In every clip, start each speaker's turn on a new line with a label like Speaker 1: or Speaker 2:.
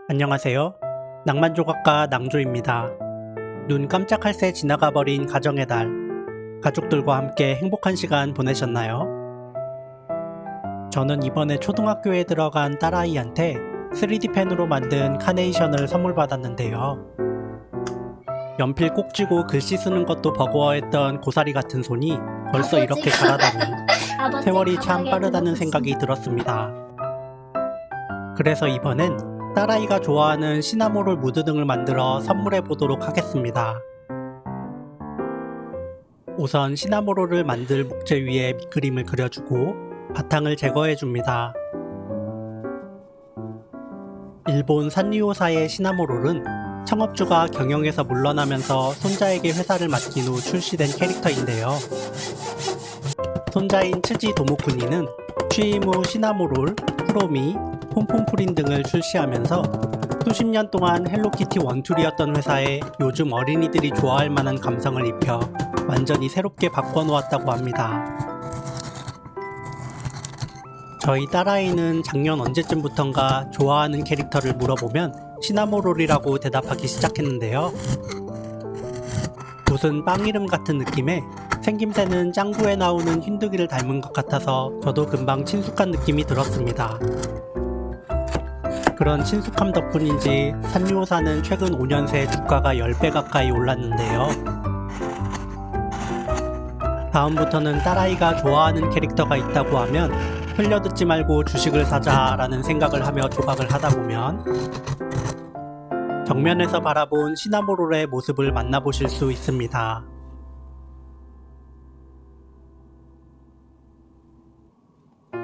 Speaker 1: 안녕하세요. 낭만조각가 낭조입니다. 눈 깜짝할 새 지나가버린 가정의 달. 가족들과 함께 행복한 시간 보내셨나요? 저는 이번에 초등학교에 들어간 딸아이한테 3D 펜으로 만든 카네이션을 선물 받았는데요. 연필 꼭 쥐고 글씨 쓰는 것도 버거워했던 고사리 같은 손이 벌써 이렇게 자라다니 세월이 참 빠르다는 생각이 들었습니다. 그래서 이번엔 딸아이가 좋아하는 시나모롤 무드 등을 만들어 선물해 보도록 하겠습니다. 우선 시나모롤을 만들 목재 위에 밑그림을 그려주고 바탕을 제거해 줍니다. 일본 산리오사의 시나모롤은 창업주가 경영에서 물러나면서 손자에게 회사를 맡긴 후 출시된 캐릭터인데요. 손자인 츠지 도모쿠니는 취임 후 시나모롤, 쿠로미, 폼폼프린 등을 출시하면서 수십 년 동안 헬로키티 원툴이었던 회사에 요즘 어린이들이 좋아할 만한 감성을 입혀 완전히 새롭게 바꿔놓았다고 합니다. 저희 딸아이는 작년 언제쯤부턴가 좋아하는 캐릭터를 물어보면 시나모롤이라고 대답하기 시작했는데요. 무슨 빵 이름 같은 느낌에 생김새는 짱구에 나오는 흰두기를 닮은 것 같아서 저도 금방 친숙한 느낌이 들었습니다. 그런 친숙함 덕분인지 산리오사는 최근 5년 새 주가가 10배 가까이 올랐는데요. 다음부터는 딸아이가 좋아하는 캐릭터가 있다고 하면 흘려듣지 말고 주식을 사자 라는 생각을 하며 조각을 하다 보면 정면에서 바라본 시나모롤의 모습을 만나보실 수 있습니다.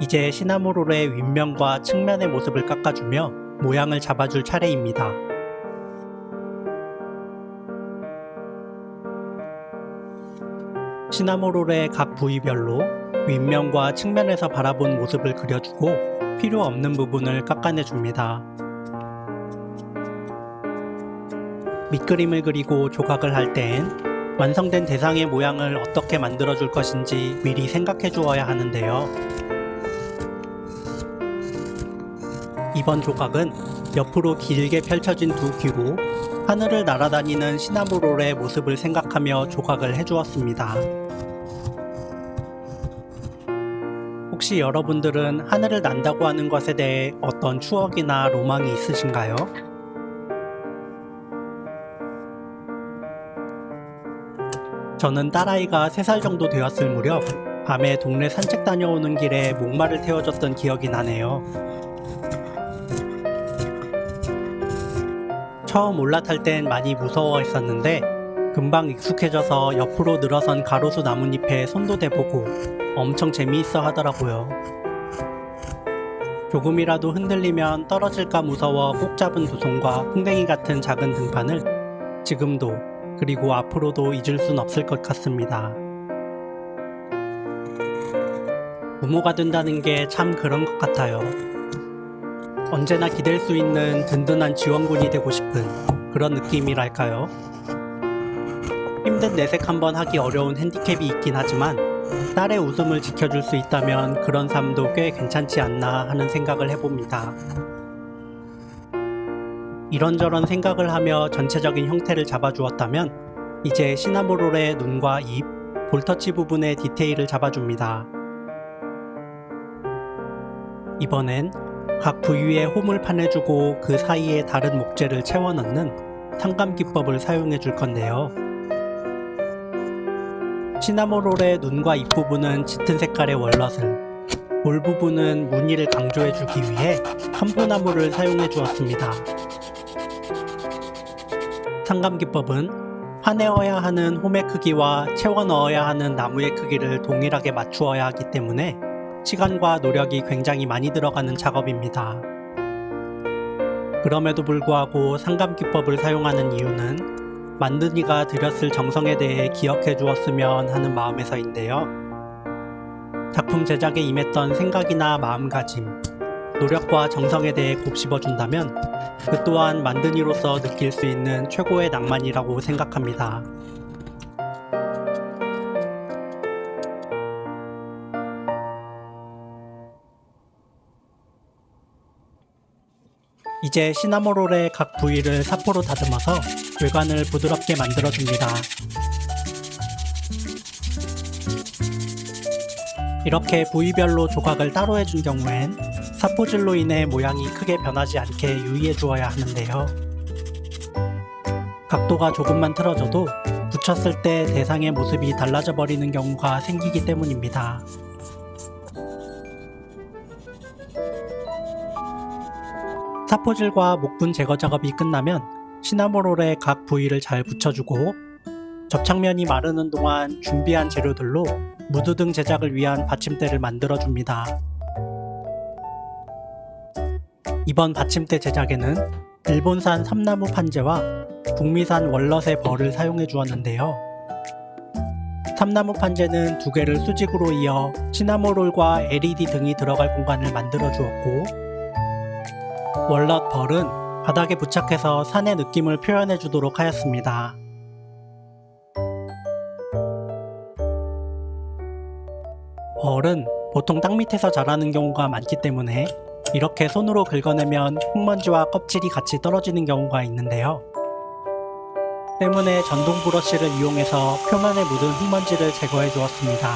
Speaker 1: 이제 시나모롤의 윗면과 측면의 모습을 깎아주며 모양을 잡아줄 차례입니다. 시나모롤의 각 부위별로 윗면과 측면에서 바라본 모습을 그려주고 필요 없는 부분을 깎아내줍니다. 밑그림을 그리고 조각을 할 땐 완성된 대상의 모양을 어떻게 만들어줄 것인지 미리 생각해 주어야 하는데요. 이번 조각은 옆으로 길게 펼쳐진 두 귀로 하늘을 날아다니는 시나모롤의 모습을 생각하며 조각을 해주었습니다. 혹시 여러분들은 하늘을 난다고 하는 것에 대해 어떤 추억이나 로망이 있으신가요? 저는 딸아이가 3살 정도 되었을 무렵 밤에 동네 산책 다녀오는 길에 목마를 태워줬던 기억이 나네요. 처음 올라탈 땐 많이 무서워했었는데 금방 익숙해져서 옆으로 늘어선 가로수 나뭇잎에 손도 대보고 엄청 재미있어 하더라고요. 조금이라도 흔들리면 떨어질까 무서워 꼭 잡은 두 손과 풍뎅이 같은 작은 등판을 지금도 그리고 앞으로도 잊을 순 없을 것 같습니다. 부모가 된다는 게 참 그런 것 같아요. 언제나 기댈 수 있는 든든한 지원군이 되고 싶은 그런 느낌이랄까요? 힘든 내색 한번 하기 어려운 핸디캡이 있긴 하지만 딸의 웃음을 지켜줄 수 있다면 그런 삶도 꽤 괜찮지 않나 하는 생각을 해봅니다. 이런저런 생각을 하며 전체적인 형태를 잡아주었다면 이제 시나모롤의 눈과 입, 볼터치 부분의 디테일을 잡아줍니다. 이번엔 각 부위에 홈을 파내주고 그 사이에 다른 목재를 채워 넣는 상감 기법을 사용해 줄 건데요. 시나모롤의 눈과 입 부분은 짙은 색깔의 월넛을, 볼 부분은 무늬를 강조해 주기 위해 한포나무를 사용해 주었습니다. 상감 기법은 파내어야 하는 홈의 크기와 채워 넣어야 하는 나무의 크기를 동일하게 맞추어야 하기 때문에 시간과 노력이 굉장히 많이 들어가는 작업입니다. 그럼에도 불구하고 상감 기법을 사용하는 이유는 만든 이가 들였을 정성에 대해 기억해 주었으면 하는 마음에서인데요. 작품 제작에 임했던 생각이나 마음가짐, 노력과 정성에 대해 곱씹어 준다면 그 또한 만든 이로서 느낄 수 있는 최고의 낭만이라고 생각합니다. 이제 시나모롤의 각 부위를 사포로 다듬어서 외관을 부드럽게 만들어줍니다. 이렇게 부위별로 조각을 따로 해준 경우엔 사포질로 인해 모양이 크게 변하지 않게 유의해 주어야 하는데요. 각도가 조금만 틀어져도 붙였을 때 대상의 모습이 달라져 버리는 경우가 생기기 때문입니다. 사포질과 목분 제거 작업이 끝나면 시나모롤의 각 부위를 잘 붙여주고 접착면이 마르는 동안 준비한 재료들로 무드 등 제작을 위한 받침대를 만들어줍니다. 이번 받침대 제작에는 일본산 삼나무 판재와 북미산 월넛의 벌을 사용해 주었는데요. 삼나무 판재는 두 개를 수직으로 이어 시나모롤과 LED 등이 들어갈 공간을 만들어 주었고, 월넛 벌은 바닥에 부착해서 산의 느낌을 표현해 주도록 하였습니다. 벌은 보통 땅 밑에서 자라는 경우가 많기 때문에 이렇게 손으로 긁어내면 흙먼지와 껍질이 같이 떨어지는 경우가 있는데요. 때문에 전동 브러쉬를 이용해서 표면에 묻은 흙먼지를 제거해 주었습니다.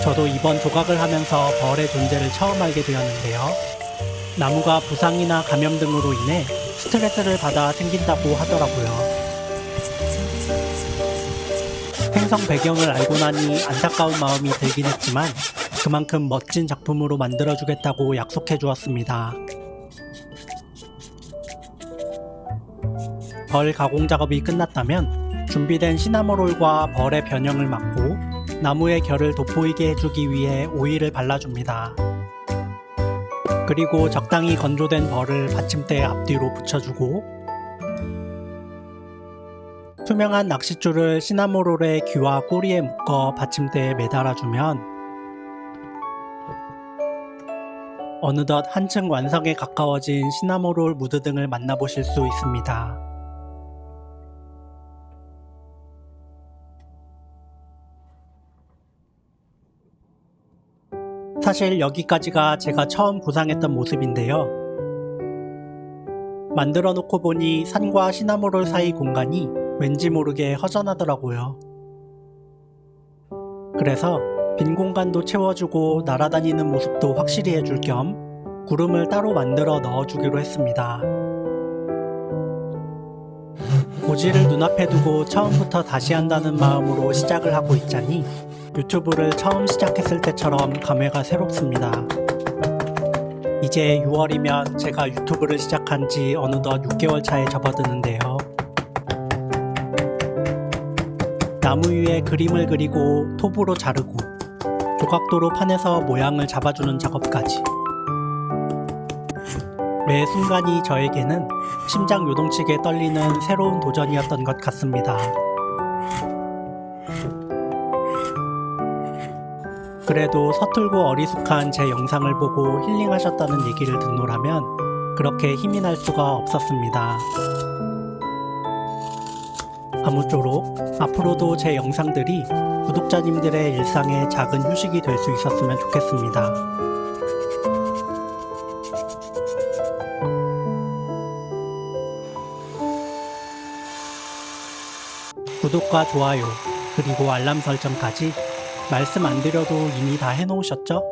Speaker 1: 저도 이번 조각을 하면서 벌의 존재를 처음 알게 되었는데요. 나무가 부상이나 감염 등으로 인해 스트레스를 받아 생긴다고 하더라고요. 생성 배경을 알고 나니 안타까운 마음이 들긴 했지만 그만큼 멋진 작품으로 만들어주겠다고 약속해 주었습니다. 벌 가공 작업이 끝났다면 준비된 시나모롤과 벌의 변형을 막고 나무의 결을 돋보이게 해주기 위해 오일을 발라줍니다. 그리고 적당히 건조된 벌을 받침대 앞뒤로 붙여주고 투명한 낚싯줄을 시나모롤의 귀와 꼬리에 묶어 받침대에 매달아주면 어느덧 한층 완성에 가까워진 시나모롤 무드 등을 만나보실 수 있습니다. 사실 여기까지가 제가 처음 구상했던 모습인데요. 만들어 놓고 보니 산과 시나모롤 사이 공간이 왠지 모르게 허전하더라고요. 그래서 빈 공간도 채워주고 날아다니는 모습도 확실히 해줄 겸 구름을 따로 만들어 넣어주기로 했습니다. 고지를 눈앞에 두고 처음부터 다시 한다는 마음으로 시작을 하고 있자니 유튜브를 처음 시작했을 때처럼 감회가 새롭습니다. 이제 6월이면 제가 유튜브를 시작한 지 어느덧 6개월 차에 접어드는데요. 나무 위에 그림을 그리고 톱으로 자르고 조각도로 판에서 모양을 잡아주는 작업까지. 매 순간이 저에게는 심장 요동치게 떨리는 새로운 도전이었던 것 같습니다. 그래도 서툴고 어리숙한 제 영상을 보고 힐링하셨다는 얘기를 듣노라면 그렇게 힘이 날 수가 없었습니다. 아무쪼록 앞으로도 제 영상들이 구독자님들의 일상에 작은 휴식이 될 수 있었으면 좋겠습니다. 구독과 좋아요, 그리고 알람 설정까지 말씀 안 드려도 이미 다 해놓으셨죠?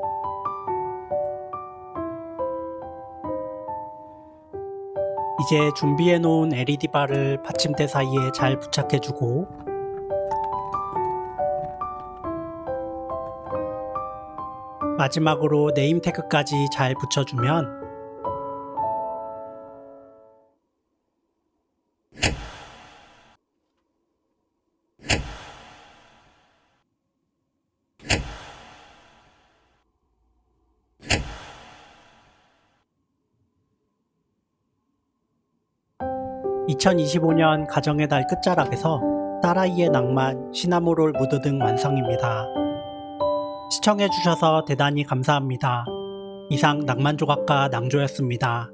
Speaker 1: 이제 준비해놓은 LED바를 받침대 사이에 잘 부착해주고 마지막으로 네임태그까지 잘 붙여주면 (2025년) 가정의 달 끝자락에서 딸아이의 낭만, 시나모롤 무드 등 완성입니다. 시청해주셔서 대단히 감사합니다. 이상 낭만조각가 낭조였습니다.